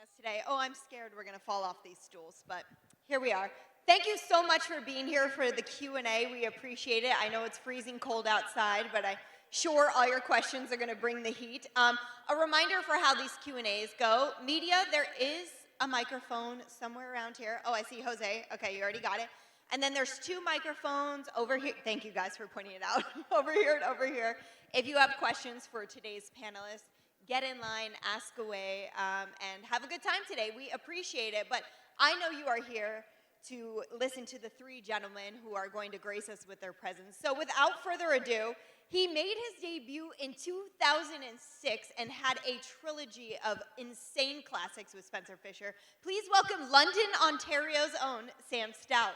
us today. Oh, I'm scared we're going to fall off these stools, but here we are. Thank you so much for being here for the Q&A. We appreciate it. I know it's freezing cold outside, but I'm sure all your questions are going to bring the heat. A reminder for how these Q&As go. Media, there is a microphone somewhere around here. Oh, I see Jose. Okay, you already got it. And then there's 2 microphones over here. Thank you guys for pointing it out. Over here and over here. If you have questions for today's panelists, get in line, ask away, and have a good time today. We appreciate it, but I know you are here to listen to the 3 gentlemen who are going to grace us with their presence. So without further ado, he made his debut in 2006 and had a trilogy of insane classics with Spencer Fisher. Please welcome London, Ontario's own Sam Stout.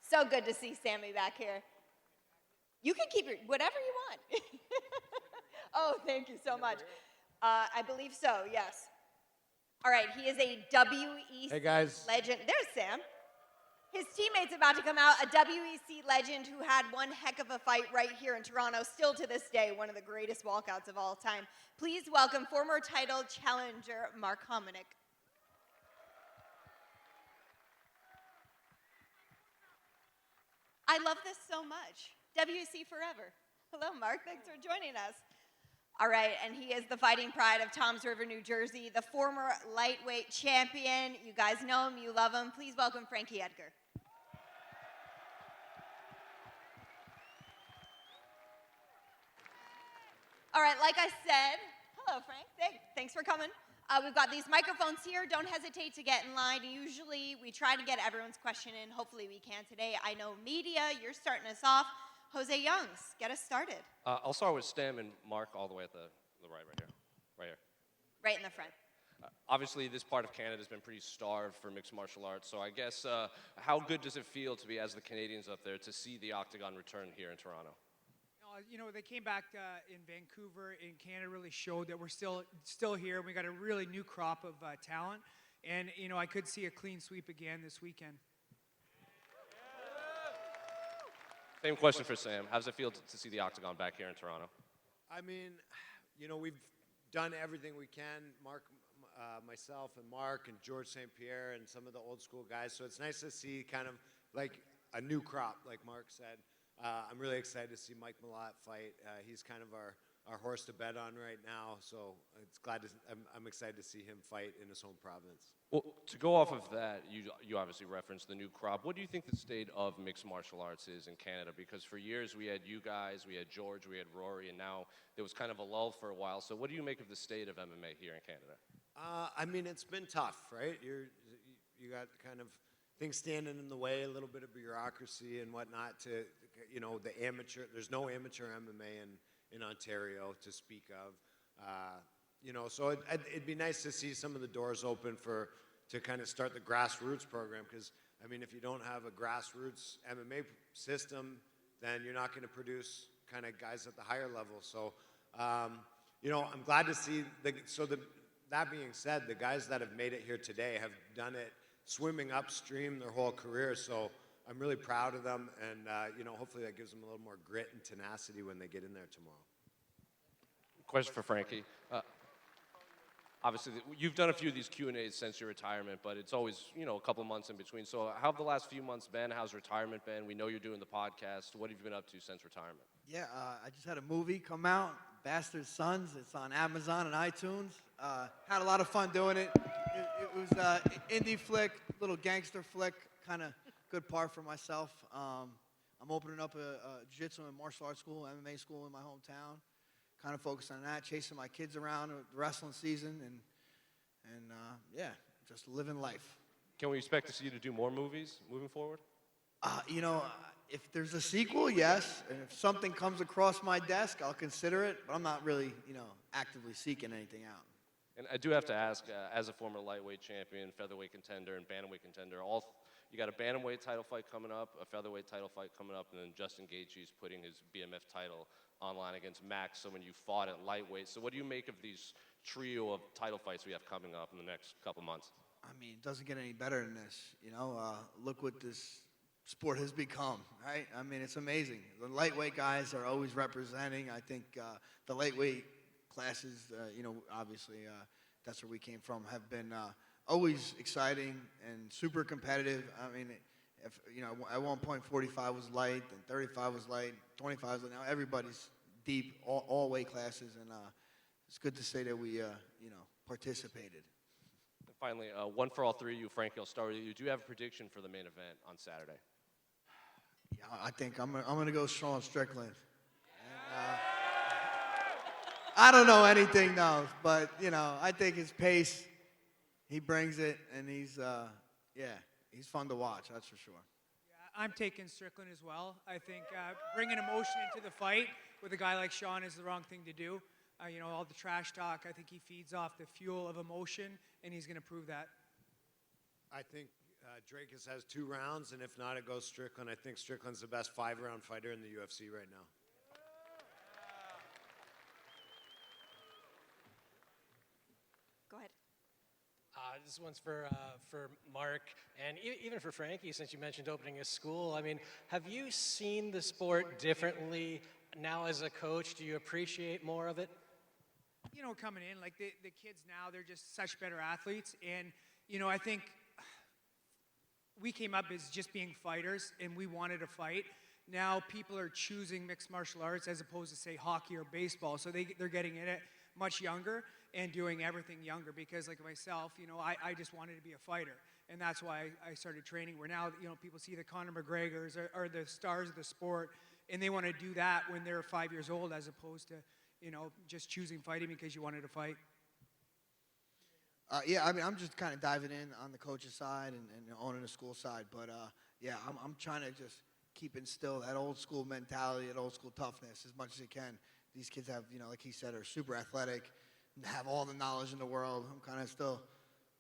So good to see Sammy back here. You can keep your, whatever you want. Oh, thank you so much. I believe so, yes. All right, he is a WEC legend. There's Sam. His teammate's about to come out, a WEC legend who had one heck of a fight right here in Toronto, still to this day, one of the greatest walkouts of all time. Please welcome former title challenger, Mark Hominick. I love this so much. WEC forever. Hello, Mark. Thanks for joining us. All right, and he is the fighting pride of Toms River, New Jersey, the former lightweight champion. You guys know him, you love him. Please welcome Frankie Edgar. All right, like I said, hello, Frank. Thanks for coming. We've got these microphones here. Don't hesitate to get in line. Usually, we try to get everyone's question in. Hopefully, we can today. I know media, you're starting us off. Jose Youngs, get us started. I'll start with Stam and Mark all the way at the right here. Right here. Right in the front. Obviously, this part of Canada has been pretty starved for mixed martial arts. So I guess, how good does it feel to be, as the Canadians up there, to see the Octagon return here in Toronto? You know, they came back in Vancouver, and Canada really showed that we're still here. We got a really new crop of talent. And, you know, I could see a clean sweep again this weekend. Same question for Sam. How does it feel to see the Octagon back here in Toronto? I mean, you know, we've done everything we can. Mark, myself, and Mark, and George St. Pierre, and some of the old school guys. So it's nice to see kind of like a new crop, like Mark said. I'm really excited to see Mike Malott fight. He's kind of our horse to bet on right now. So I'm excited to see him fight in his home province. Well, to go off of that, you obviously referenced the new crop. What do you think the state of mixed martial arts is in Canada? Because for years we had you guys, we had George, we had Rory, and now there was kind of a lull for a while. So what do you make of the state of MMA here in Canada? I mean, it's been tough, right? You got kind of things standing in the way, a little bit of bureaucracy and whatnot to, you know, the amateur. There's no amateur MMA in Ontario to speak of. You know, so it'd be nice to see some of the doors open to kind of start the grassroots program, because, I mean, if you don't have a grassroots MMA system, then you're not going to produce kind of guys at the higher level. So, you know, I'm glad to see, that being said, the guys that have made it here today have done it swimming upstream their whole career. So I'm really proud of them, and, you know, hopefully that gives them a little more grit and tenacity when they get in there tomorrow. Question for Frankie. Obviously, you've done a few of these Q&As since your retirement, but it's always, you know, a couple months in between. So how have the last few months been? How's retirement been? We know you're doing the podcast. What have you been up to since retirement? Yeah, I just had a movie come out, Bastard Sons. It's on Amazon and iTunes. Had a lot of fun doing it. It was an indie flick, little gangster flick, kind of good part for myself. I'm opening up a jiu-jitsu and martial arts school, MMA school in my hometown. Kind of focused on that, chasing my kids around the wrestling season, and yeah, just living life. Can we expect to see you to do more movies moving forward? You know, if there's a sequel, yes. And if something comes across my desk, I'll consider it. But I'm not really, you know, actively seeking anything out. And I do have to ask, as a former lightweight champion, featherweight contender, and bantamweight contender, you got a bantamweight title fight coming up, a featherweight title fight coming up, and then Justin Gaethje's putting his BMF title online against Max, someone you fought at lightweight. So what do you make of these trio of title fights we have coming up in the next couple months? I mean, it doesn't get any better than this. You know, look what this sport has become, right? I mean, it's amazing. The lightweight guys are always representing. I think the lightweight classes, obviously that's where we came from, have been always exciting and super competitive. I mean, at one point 45 was light, and 35 was light, 25 was light. Now everybody's deep, all weight classes, and it's good to say that we, participated. And finally, one for all three of you. Frankie, I'll start with you. Do you have a prediction for the main event on Saturday? Yeah, I think I'm gonna go Sean Strickland. And, I don't know anything though, but I think his pace, he brings it, and he's fun to watch. That's for sure. Yeah, I'm taking Strickland as well. I think bringing emotion into the fight with a guy like Sean is the wrong thing to do. All the trash talk, I think he feeds off the fuel of emotion, and he's going to prove that. I think Dracus has 2 rounds, and if not, it goes Strickland. I think Strickland's the best 5-round fighter in the UFC right now. Go ahead. This one's for Mark, and even for Frankie, since you mentioned opening a school. I mean, have you seen the sport differently now as a coach? Do you appreciate more of it? Coming in, like the kids now, they're just such better athletes. And, I think we came up as just being fighters, and we wanted to fight. Now people are choosing mixed martial arts as opposed to, say, hockey or baseball. So they're getting in it much younger and doing everything younger, because like myself, I just wanted to be a fighter. And that's why I started training, where now, people see the Conor McGregors are the stars of the sport, and they want to do that when they're 5 years old, as opposed to, just choosing fighting because you wanted to fight. Yeah, I mean, I'm just kind of diving in on the coach's side and owning the school side. But, yeah, I'm trying to just instill that old school mentality, that old school toughness as much as I can. These kids have, like he said, are super athletic, and have all the knowledge in the world. I'm kind of still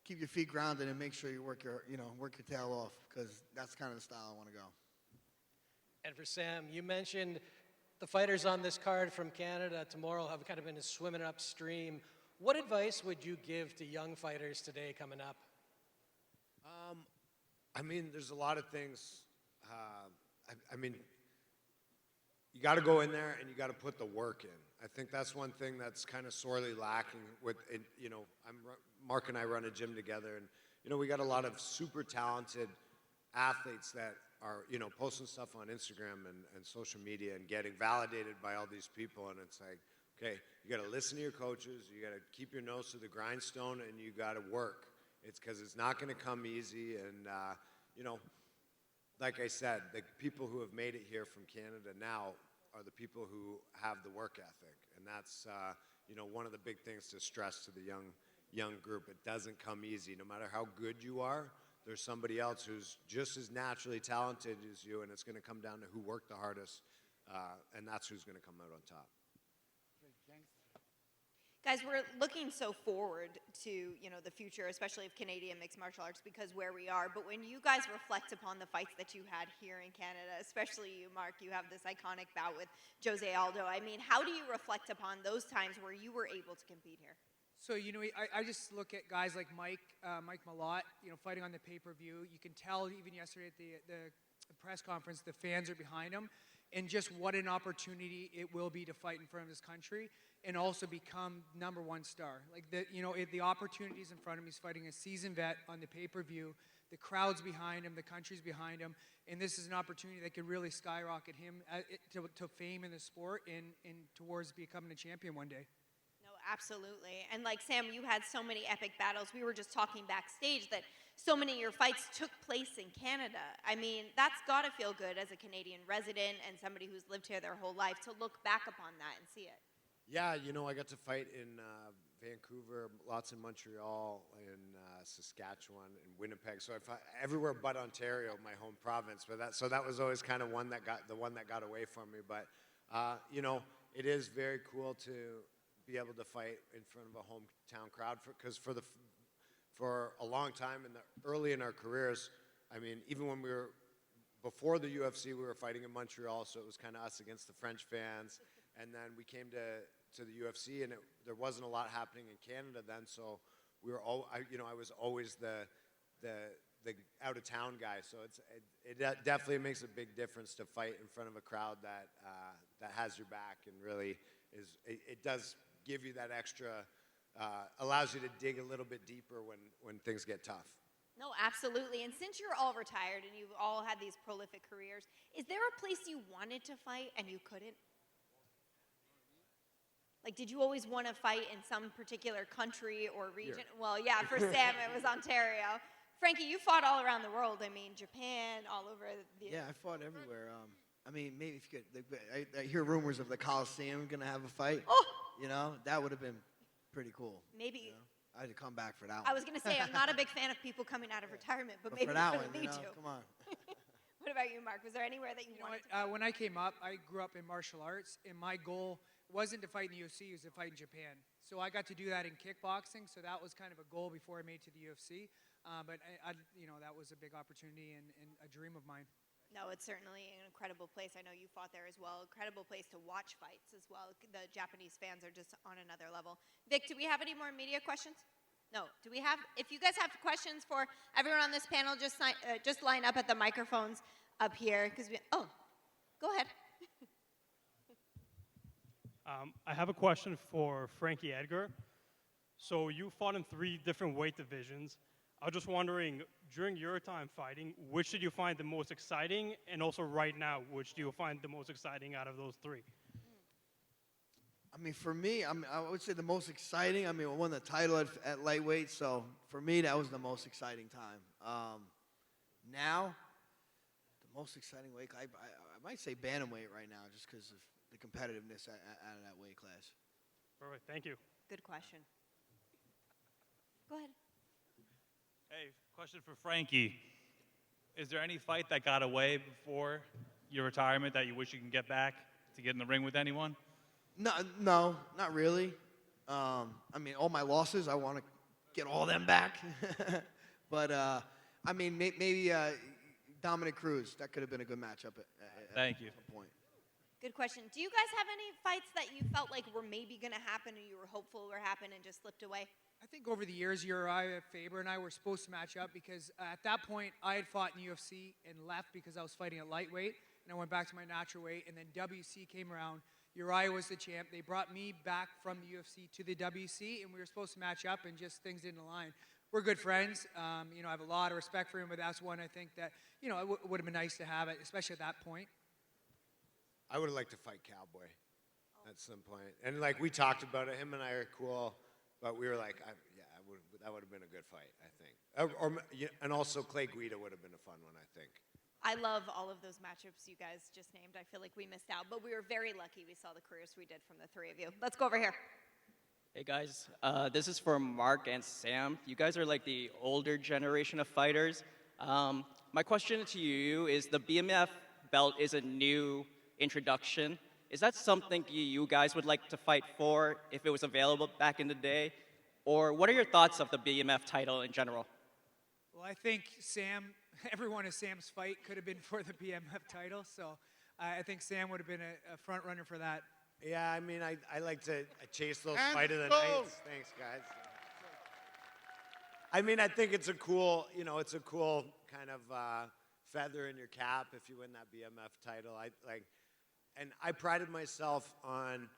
keep your feet grounded and make sure you work your tail off, because that's kind of the style I want to go. And for Sam, you mentioned the fighters on this card from Canada tomorrow have kind of been swimming upstream. What advice would you give to young fighters today coming up? I mean, there's a lot of things. I mean, you got to go in there and you got to put the work in. I think that's one thing that's kind of sorely lacking with, Mark and I run a gym together, and, we got a lot of super talented athletes that are, posting stuff on Instagram and social media and getting validated by all these people. And it's like, okay, you got to listen to your coaches, you got to keep your nose to the grindstone, and you got to work. It's because it's not going to come easy. And, like I said, the people who have made it here from Canada now are the people who have the work ethic. And that's, one of the big things to stress to the young group. It doesn't come easy. No matter how good you are, there's somebody else who's just as naturally talented as you, and it's going to come down to who worked the hardest, and that's who's going to come out on top. Guys, we're looking so forward to, the future, especially of Canadian mixed martial arts, because where we are. But when you guys reflect upon the fights that you had here in Canada, especially you, Mark, you have this iconic bout with Jose Aldo. I mean, how do you reflect upon those times where you were able to compete here? So, I just look at guys like Mike Malott, fighting on the pay-per-view. You can tell even yesterday at the press conference, the fans are behind him, and just what an opportunity it will be to fight in front of his country and also become #1 star. Like, the opportunities in front of him. He's fighting a seasoned vet on the pay-per-view. The crowd's behind him. The country's behind him. And this is an opportunity that could really skyrocket him to fame in the sport and towards becoming a champion one day. Absolutely. And like Sam, you had so many epic battles. We were just talking backstage that so many of your fights took place in Canada. I mean, that's got to feel good as a Canadian resident and somebody who's lived here their whole life to look back upon that and see it. Yeah, I got to fight in Vancouver, lots in Montreal, in Saskatchewan, and Winnipeg. So I fought everywhere but Ontario, my home province. But that was always kind of the one that got away from me. But it is very cool to be able to fight in front of a hometown crowd, because for a long time early in our careers, I mean, even when we were before the UFC, we were fighting in Montreal, so it was kind of us against the French fans. And then we came to the UFC, and there wasn't a lot happening in Canada then, so we were I was always the the out-of-town guy. So it definitely makes a big difference to fight in front of a crowd that has your back and really it does give you that extra, allows you to dig a little bit deeper when things get tough. No, absolutely. And since you're all retired and you've all had these prolific careers, is there a place you wanted to fight and you couldn't? Like, did you always want to fight in some particular country or region? Here. Well, yeah, for Sam, it was Ontario. Frankie, you fought all around the world. I mean, Japan, all over the... Yeah, I fought everywhere. I mean, maybe if you could, I hear rumors of the Coliseum going to have a fight. Oh! You know, that would have been pretty cool. Maybe... You know? I had to come back for that one. I was going to say, I'm not a big fan of people coming out of retirement, but maybe for that we one, really you need know, to. come on. What about you, Mark? Was there anywhere that you You know wanted what, to when I came up, I grew up in martial arts, and my goal wasn't to fight in the UFC, it was to fight in Japan. So I got to do that in kickboxing, so that was kind of a goal before I made it to the UFC. But that was a big opportunity and a dream of mine. No, it's certainly an incredible place. I know you fought there as well. Incredible place to watch fights as well. The Japanese fans are just on another level. Vic, do we have any more media questions? No. Do we have? If you guys have questions for everyone on this panel, just line up at the microphones up here. Go ahead. I have a question for Frankie Edgar. So you fought in 3 different weight divisions. I was just wondering, during your time fighting, which did you find the most exciting? And also right now, which do you find the most exciting out of those 3? I mean, for me, I would say the most exciting. I mean, I won the title at lightweight, so for me, that was the most exciting time. Now, the most exciting weight, I might say bantamweight right now, just because of the competitiveness out of that weight class. Perfect. Thank you. Good question. Go ahead. Hey, question for Frankie. Is there any fight that got away before your retirement that you wish you can get back to get in the ring with anyone? No, not really. I mean, all my losses, I want to get all them back. But, I mean, maybe Dominic Cruz. That could have been a good matchup Thank you. At some point. Good question. Do you guys have any fights that you felt like were maybe going to happen or you were hopeful were happen and just slipped away? I think over the years, Uriah Faber and I were supposed to match up because at that point, I had fought in UFC and left because I was fighting at lightweight, and I went back to my natural weight, and then WC came around. Uriah was the champ. They brought me back from the UFC to the WC, and we were supposed to match up, and just things didn't align. We're good friends. I have a lot of respect for him, but that's one I think that, it would have been nice to have it, especially at that point. I would have liked to fight Cowboy at some point. And, we talked about it. Him and I are cool, but we were like, that would have been a good fight, I think. And also Clay Guida would have been a fun one, I think. I love all of those matchups you guys just named. I feel like we missed out, but we were very lucky we saw the careers we did from the 3 of you. Let's go over here. Hey guys, this is for Mark and Sam. You guys are like the older generation of fighters. My question to you is, the BMF belt is a new introduction. Is that something you guys would like to fight for if it was available back in the day? Or what are your thoughts of the BMF title in general? Well, I think every one of Sam's fight could have been for the BMF title, so I think Sam would have been a front runner for that. Yeah, I mean, I like to chase those fight of the nights. Thanks, guys. I mean, I think it's a cool, kind of feather in your cap if you win that BMF title. And I prided myself on,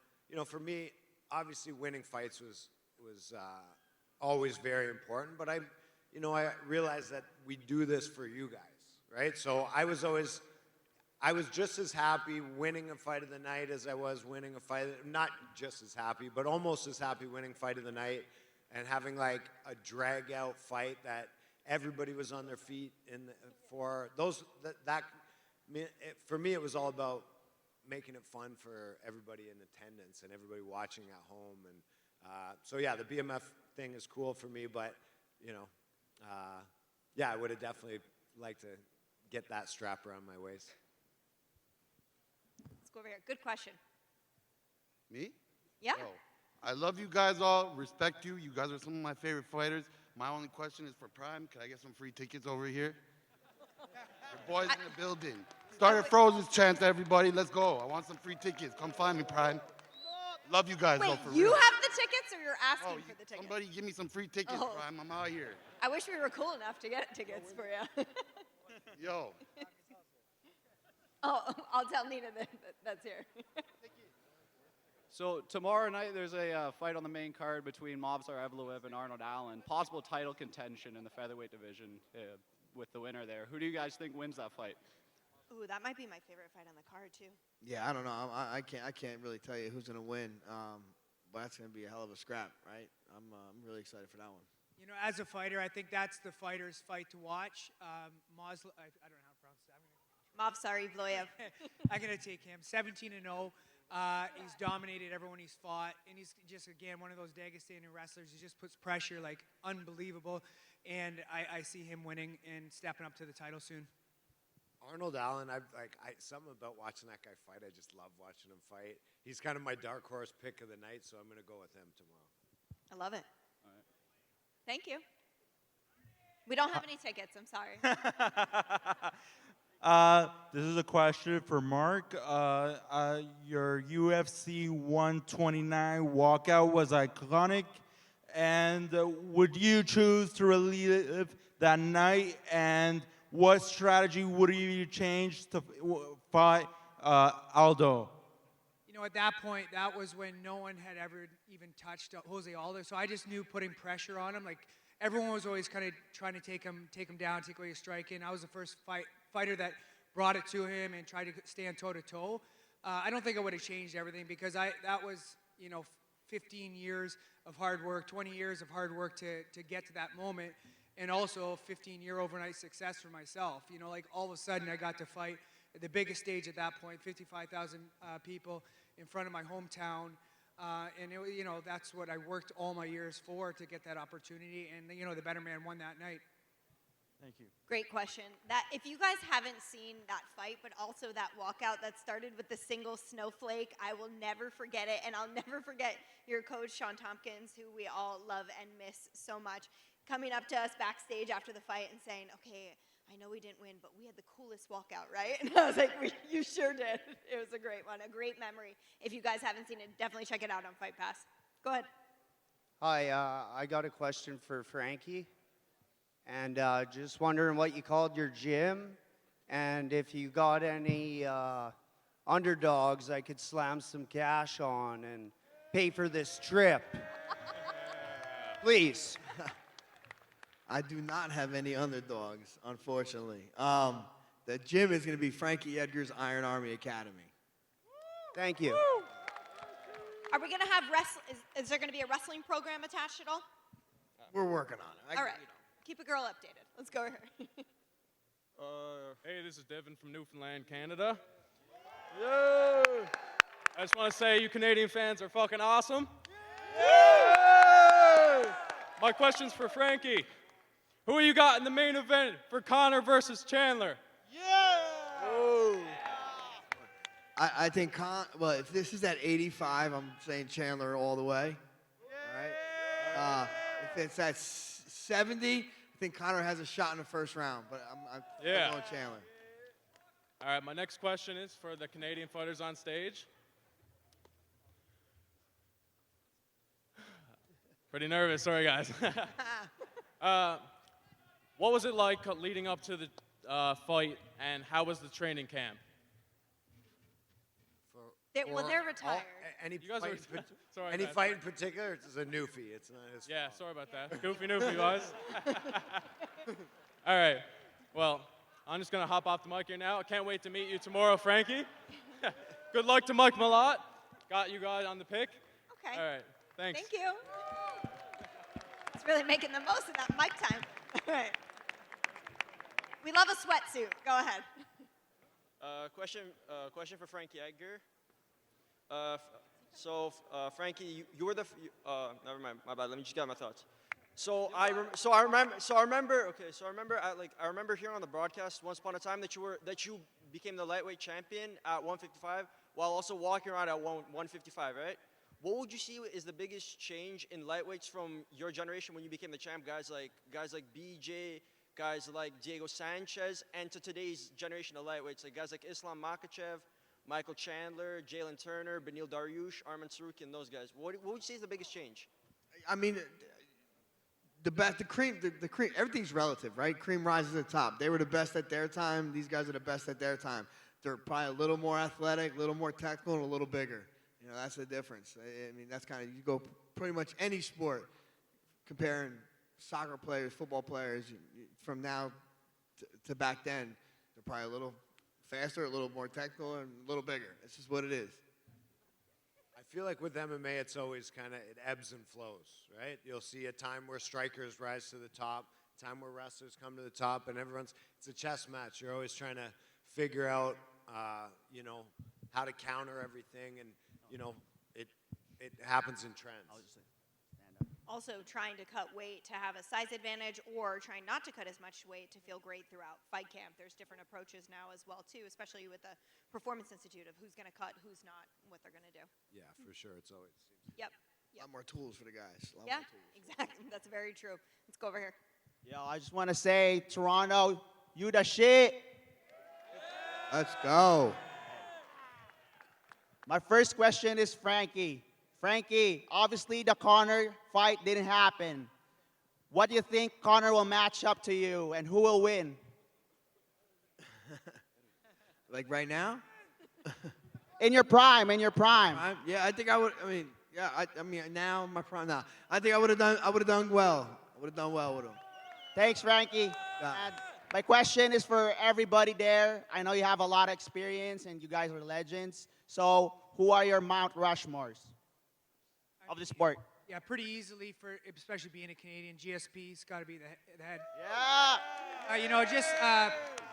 for me, obviously winning fights was always very important. But I realized that we do this for you guys, right? So I was just as happy winning a fight of the night as I was winning a fight. Not just as happy, but almost as happy winning fight of the night and having a drag out fight that everybody was on their feet for those. For me, it was all about making it fun for everybody in attendance and everybody watching at home. And so yeah, the BMF thing is cool for me, but I would have definitely liked to get that strap around my waist. Let's go over here. Good question. Me? Yeah. Oh, I love you guys all. Respect you. You guys are some of my favorite fighters. My only question is for Prime. Can I get some free tickets over here? The boys in the building. Start at Frozen's chance, everybody. Let's go. I want some free tickets. Come find me, Prime. Love you guys, Wait, though, for you real. have the tickets, or you're asking Oh, for the tickets? somebody give me some free tickets, Oh. Prime. I'm out here. I wish we were cool enough to get tickets for you. Yo. Oh, I'll tell Nina that's here. So tomorrow night, there's a fight on the main card between Movsar Evloev and Arnold Allen. Possible title contention in the featherweight division with the winner there. Who do you guys think wins that fight? Ooh, that might be my favorite fight on the card too. Yeah, I don't know. I can't really tell you who's gonna win. But that's gonna be a hell of a scrap, right? I'm really excited for that one. You know, as a fighter, I think that's the fighter's fight to watch. I don't know how to pronounce that. Movsar Evloev. I'm going to take him. 17-0. He's dominated everyone he's fought. And he's just, again, one of those Dagestani wrestlers. He just puts pressure like unbelievable. And I see him winning and stepping up to the title soon. Arnold Allen, something about watching that guy fight. I just love watching him fight. He's kind of my dark horse pick of the night, so I'm going to go with him tomorrow. I love it. Thank you. We don't have any tickets. I'm sorry. This is a question for Mark. Your UFC 129 walkout was iconic, and would you choose to relive that night? And what strategy would you change to fight Aldo? You know, at that point, that was when no one had ever even touched Jose Aldo. So I just knew putting pressure on him. Like, everyone was always kind of trying to take him down, take away his striking. I was the first fighter that brought it to him and tried to stand toe-to-toe. I don't think I would have changed everything because that was, 15 years of hard work, 20 years of hard work to get to that moment, and also 15-year overnight success for myself. All of a sudden I got to fight at the biggest stage at that point, 55,000 people in front of my hometown. And that's what I worked all my years for, to get that opportunity. And the better man won that night. Thank you. Great question. That if you guys haven't seen that fight, but also that walkout that started with the single snowflake, I will never forget it, and I'll never forget your coach Sean Tompkins, who we all love and miss so much, coming up to us backstage after the fight and saying, "Okay, I know we didn't win, but we had the coolest walkout, right?" And I was like, "You sure did." It was a great one, a great memory. If you guys haven't seen it, definitely check it out on Fight Pass. Go ahead. Hi, I got a question for Frankie. And just wondering what you called your gym, and if you got any underdogs I could slam some cash on and pay for this trip. Please. I do not have any underdogs, unfortunately. The gym is going to be Frankie Edgar's Iron Army Academy. Thank you. Are we going to have is there going to be a wrestling program attached at all? We're working on it. All right. Keep a girl updated. Let's go here. Hey, this is Devin from Newfoundland, Canada. Yeah! I just want to say you Canadian fans are fucking awesome. Yeah! My question's for Frankie. Who you got in the main event for Connor versus Chandler? Oh. I think, if this is at 85, I'm saying Chandler all the way. All right. If it's at 70, I think Connor has a shot in the first round, but I'm going Chandler. All right, my next question is for the Canadian fighters on stage. Pretty nervous, sorry guys. What was it like leading up to the fight, and how was the training camp? They're retired. Any You guys fight, are- sorry, any guys. fight in particular? It's a newfie. It's not his Yeah, fault. sorry about that. Goofy noofy, guys. All right. Well, I'm just going to hop off the mic here now. I can't wait to meet you tomorrow, Frankie. Good luck to Mike Malott. Got you guys on the pick. Okay. All right. Thanks. Thank you. It's really making the most of that mic time. All right. We love a sweatsuit. Go ahead. Question for Frankie Edgar. Frankie, you were the. Never mind. My bad. Let me just get my thoughts. I remember hearing on the broadcast once upon a time that you became the lightweight champion at 155 while also walking around at 155, right? What would you see is the biggest change in lightweights from your generation when you became the champ? Guys like BJ, guys like Diego Sanchez, and to today's generation of lightweights, like guys like Islam Makhachev. Michael Chandler, Jalen Turner, Benil Dariush, Arman Saruki, and those guys. What would you say is the biggest change? I mean, the cream, everything's relative, right? Cream rises to the top. They were the best at their time. These guys are the best at their time. They're probably a little more athletic, a little more technical, and a little bigger. You know, that's the difference. I mean, that's kind of, you go pretty much any sport, comparing soccer players, football players, from now to back then, they're probably a little faster, a little more technical, and a little bigger. It's just what it is. I feel like with MMA, it's always kind of, it ebbs and flows, right? You'll see a time where strikers rise to the top, a time where wrestlers come to the top, and it's a chess match. You're always trying to figure out, you know, how to counter everything, and, you know, it happens in trends. Also trying to cut weight to have a size advantage, or trying not to cut as much weight to feel great throughout fight camp. There's different approaches now as well too, especially with the Performance Institute of who's going to cut, who's not, and what they're going to do. Yeah, for sure. It's always. Yep. A lot more tools for the guys. Yeah, exactly. That's very true. Let's go over here. Yo, I just want to say, Toronto, you the shit. Let's go. My first question is Frankie. Frankie, obviously the Conor fight didn't happen. What do you think Conor will match up to you, and who will win? Like right now? In your prime. Yeah, I think I would. I mean, yeah, I mean now my prime. Now I think I would have done well. I would have done well with him. Thanks, Frankie. And my question is for everybody there. I know you have a lot of experience, and you guys are legends. So, who are your Mount Rushmores of the sport? Yeah, pretty easily, for especially being a Canadian. GSP's got to be the head. Yeah. You know, just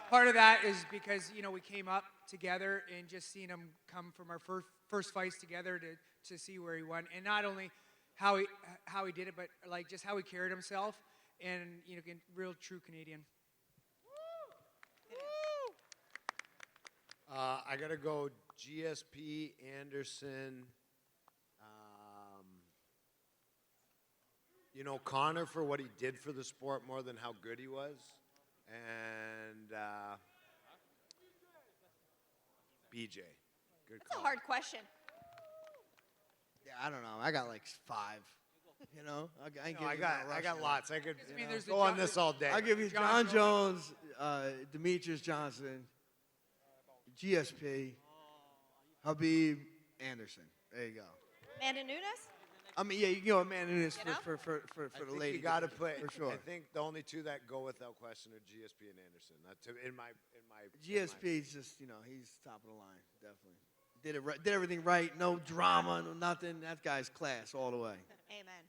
part of that is because, you know, we came up together, and just seeing him come from our first fights together to see where he won, and not only how he did it, but like just how he carried himself, and, you know, real true Canadian. I gotta go GSP, Anderson. You know, Conor for what he did for the sport more than how good he was, and BJ. Good That's call. a hard question. Yeah, I don't know. I got like 5. You know, I got lots. I could there's go on this all day. I'll give you John Jones, Demetrius Johnson, GSP, Habib, Anderson. There you go. Amanda Nunes? I mean, yeah, you can go Amanda Nunes You know? for the lady. You got to put. for sure. I think the only two that go without question are GSP and Anderson. In my. GSP's just, you know, he's top of the line, definitely. Did everything right, no drama, no nothing. That guy's class all the way. Amen.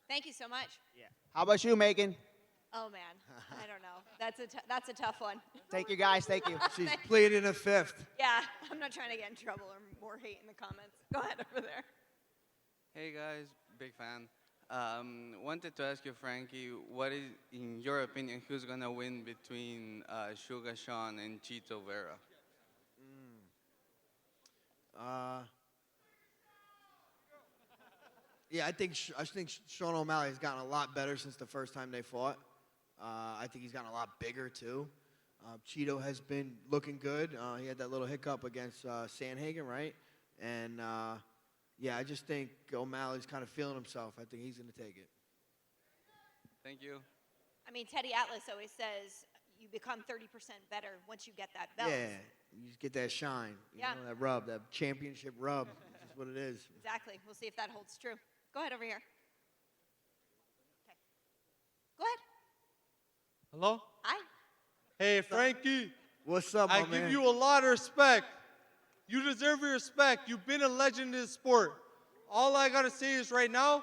Thank you so much. Yeah. How about you, Megan? Oh man, I don't know. That's a tough one. Thank you, guys. Thank you. She's pleading a 5th. Yeah, I'm not trying to get in trouble or more hate in the comments. Go ahead over there. Hey guys, big fan. Wanted to ask you, Frankie, what is, in your opinion, who's gonna win between Sugar Sean and Chito Vera? Yeah, I think Sean O'Malley's gotten a lot better since the first time they fought. I think he's gotten a lot bigger too. Cheeto has been looking good. He had that little hiccup against Sanhagen, right? And yeah, I just think O'Malley's kind of feeling himself. I think he's going to take it. Thank you. I mean, Teddy Atlas always says you become 30% better once you get that belt. Yeah, you just get that shine. You know, that rub, that championship rub. That's what it is. Exactly. We'll see if that holds true. Go ahead over here. Okay. Go ahead. Hello? Hi. Hey, Frankie. What's up, I my man? give you a lot of respect. You deserve your respect. You've been a legend in this sport. All I got to say is right now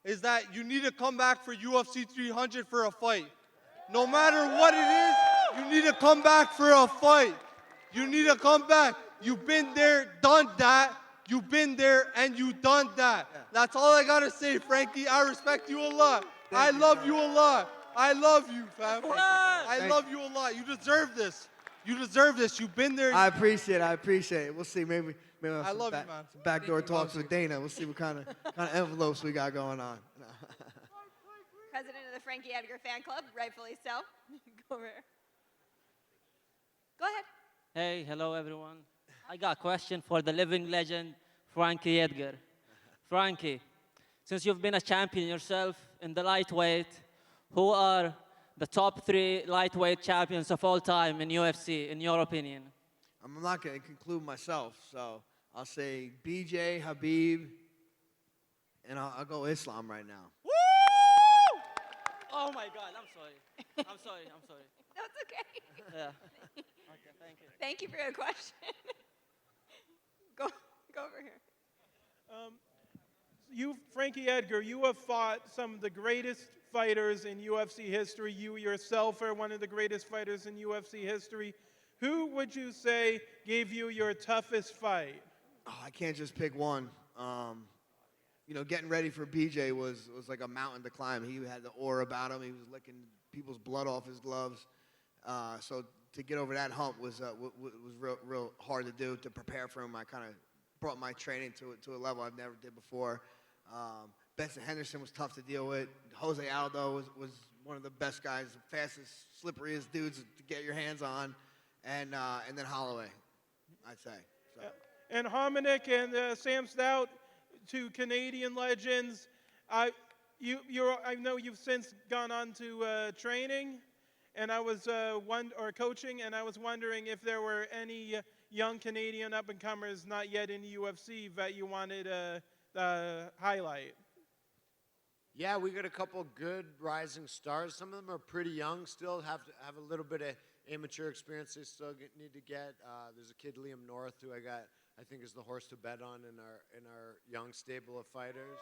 is that you need to come back for UFC 300 for a fight. No matter what it is, you need to come back for a fight. You need to come back. You've been there, done that. You've been there and you done that. That's all I got to say, Frankie. I respect you a lot. I love you a lot. I love you, fam. I love you a lot. You deserve this. You deserve this. You've been there. I appreciate it. We'll see. Maybe I love you, man. some backdoor talks with Dana. We'll see what kind of envelopes we got going on. President of the Frankie Edgar fan club, rightfully so. Go over here. Go ahead. Hey, hello everyone. I got a question for the living legend, Frankie Edgar. Frankie, since you've been a champion yourself in the lightweight, who are the top 3 lightweight champions of all time in UFC, in your opinion? I'm not going to conclude myself, so I'll say BJ, Habib, and I'll go Islam right now. Oh my God, I'm sorry. I'm sorry. No, it's okay. Yeah. Okay, thank you. Thank you for your question. Go over here. Frankie Edgar, you have fought some of the greatest fighters in UFC history. You yourself are one of the greatest fighters in UFC history. Who would you say gave you your toughest fight? Oh, I can't just pick one. Getting ready for BJ was like a mountain to climb. He had the aura about him. He was licking people's blood off his gloves. So to get over that hump was real hard to do. To prepare for him, I kind of brought my training to a level I've never did before. Benson Henderson was tough to deal with. Jose Aldo was one of the best guys, the fastest, slipperiest dudes to get your hands on. And then Holloway, I'd say. So. And Hominick and Sam Stout, 2 Canadian legends. I know you've since gone on to training, and I was coaching, and I was wondering if there were any young Canadian up-and-comers not yet in the UFC that you wanted to highlight. Yeah, we got a couple good rising stars. Some of them are pretty young still, have a little bit of amateur experience they still need to get. There's a kid, Liam North, who I think is the horse to bet on in our young stable of fighters.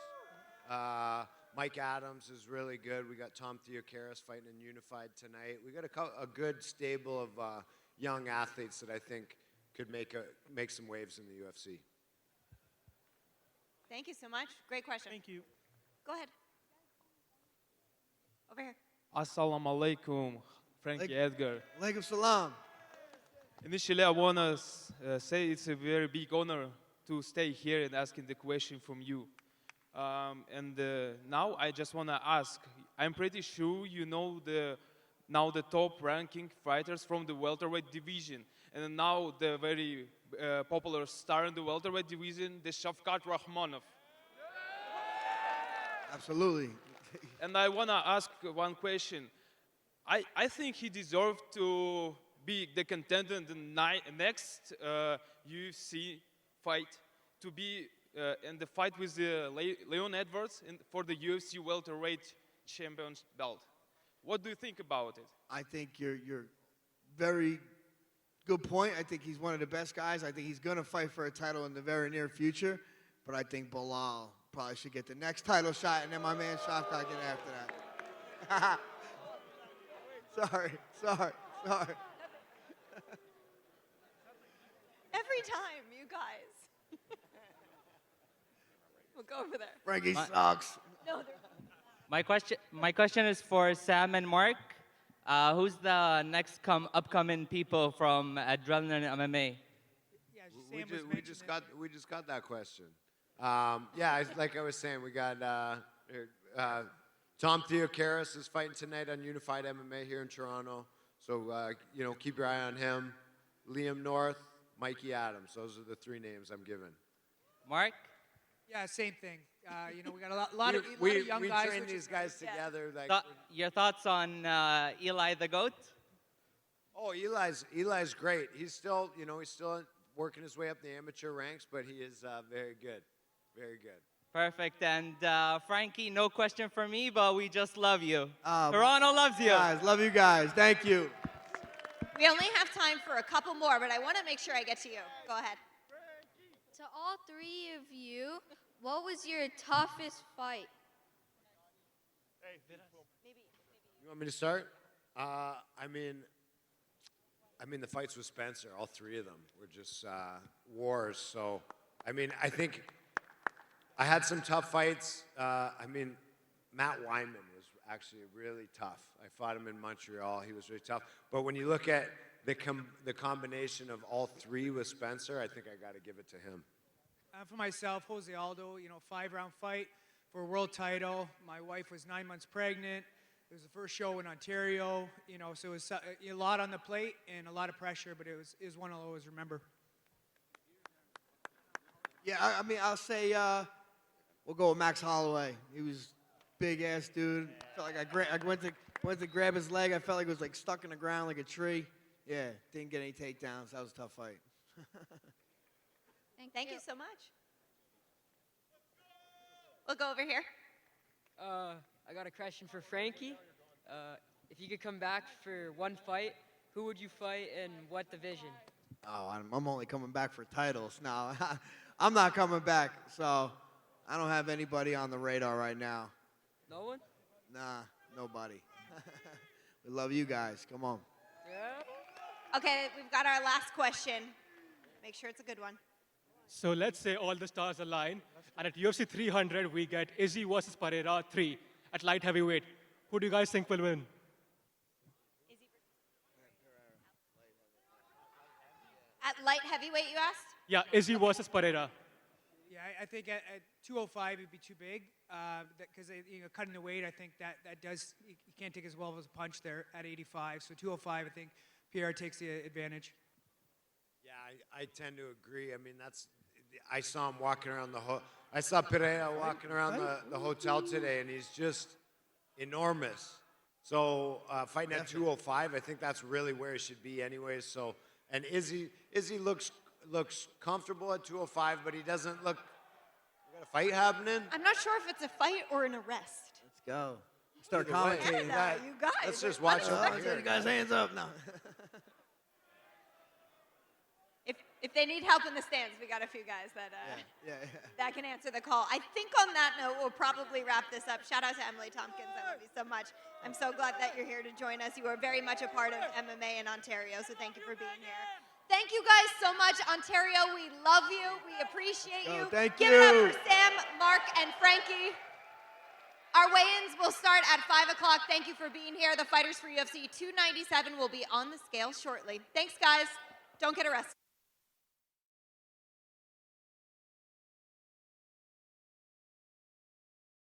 Mike Adams is really good. We got Tom Theocaris fighting in Unified tonight. We got a good stable of young athletes that I think could make some waves in the UFC. Thank you so much. Great question. Thank you. Go ahead. Over here. Assalamu alaikum, Frankie Edgar. Alaikum salam. Initially, I want to say it's a very big honor to stay here and asking the question from you. Now I just want to ask, I'm pretty sure you know the top ranking fighters from the welterweight division. And now the very popular star in the welterweight division, the Shavkat Rakhmonov. Absolutely. And I want to ask one question. I think he deserved to be the contender in the next UFC fight, to be in the fight with Leon Edwards for the UFC welterweight champion belt. What do you think about it? I think you're very good point. I think he's one of the best guys. I think he's going to fight for a title in the very near future. But I think Bilal probably should get the next title shot, and then my man Shavkat get after that. Sorry. Every time, you guys. We'll go over there. Frankie sucks. No, My question is for Sam and Mark. Who's the next upcoming people from Adrenaline MMA? We just got that question. Like I was saying, we got Tom Theocaris is fighting tonight on Unified MMA here in Toronto. So keep your eye on him. Liam North, Mikey Adams. Those are the 3 names I'm giving. Mark? Yeah, same thing. We got a lot of young guys. We train these guys together. Your thoughts on Eli the GOAT? Oh, Eli's great. He's still working his way up the amateur ranks, but he is very good. Very good. Perfect. And Frankie, no question for me, but we just love you. Toronto loves you. Guys, love you guys. Thank you. We only have time for a couple more, but I want to make sure I get to you. Go ahead. To all 3 of you, what was your toughest fight? You want me to start? I mean, the fights with Spencer, all 3 of them were just wars. So, I think I had some tough fights. Matt Wyman was actually really tough. I fought him in Montreal. He was really tough. But when you look at the combination of all 3 with Spencer, I think I got to give it to him. For myself, Jose Aldo, 5-round fight for a world title. My wife was 9 months pregnant. It was the first show in Ontario, so it was a lot on the plate and a lot of pressure, but it was one I'll always remember. Yeah, I mean, I'll say we'll go with Max Holloway. He was big ass dude. Felt like I went to grab his leg. I felt like it was like stuck in the ground like a tree. Yeah, didn't get any takedowns. That was a tough fight. Thank you so much. We'll go over here. I got a question for Frankie. If you could come back for one fight, who would you fight and what division? Oh, I'm only coming back for titles. No, I'm not coming back. So I don't have anybody on the radar right now. No one? Nah, nobody. We love you guys. Come on. Okay, we've got our last question. Make sure it's a good one. So let's say all the stars align, and at UFC 300 we get Izzy versus Pereira 3 at light heavyweight. Who do you guys think will win? At light heavyweight, you asked? Yeah, Izzy versus Pereira. Yeah, I think at 205 it'd be too big because cutting the weight. I think that does you can't take as well as a punch there at 85. So 205, I think Pierre takes the advantage. Yeah, I tend to agree. I mean, I saw him walking around I saw Pereira walking around the hotel today, and he's just enormous. So fighting at 205, I think that's really where he should be anyways. So, and Izzy looks comfortable at 205, but he doesn't look. We got a fight happening. I'm not sure if it's a fight or an arrest. Let's go. Start Either way, commentating Yeah, that. you guys. Let's just watch over Get here. you guys' hands up now. If they need help in the stands, we got a few guys that Yeah. that can answer the call. I think on that note, we'll probably wrap this up. Shout out to Emily Tompkins. I love you so much. I'm so glad that you're here to join us. You are very much a part of MMA in Ontario, so thank you for being here. Thank you guys so much, Ontario. We love you. We appreciate you. Thank Give it up you. for Sam, Mark, and Frankie. Our weigh-ins will start at 5 o'clock. Thank you for being here. The fighters for UFC 297 will be on the scale shortly. Thanks, guys. Don't get arrested.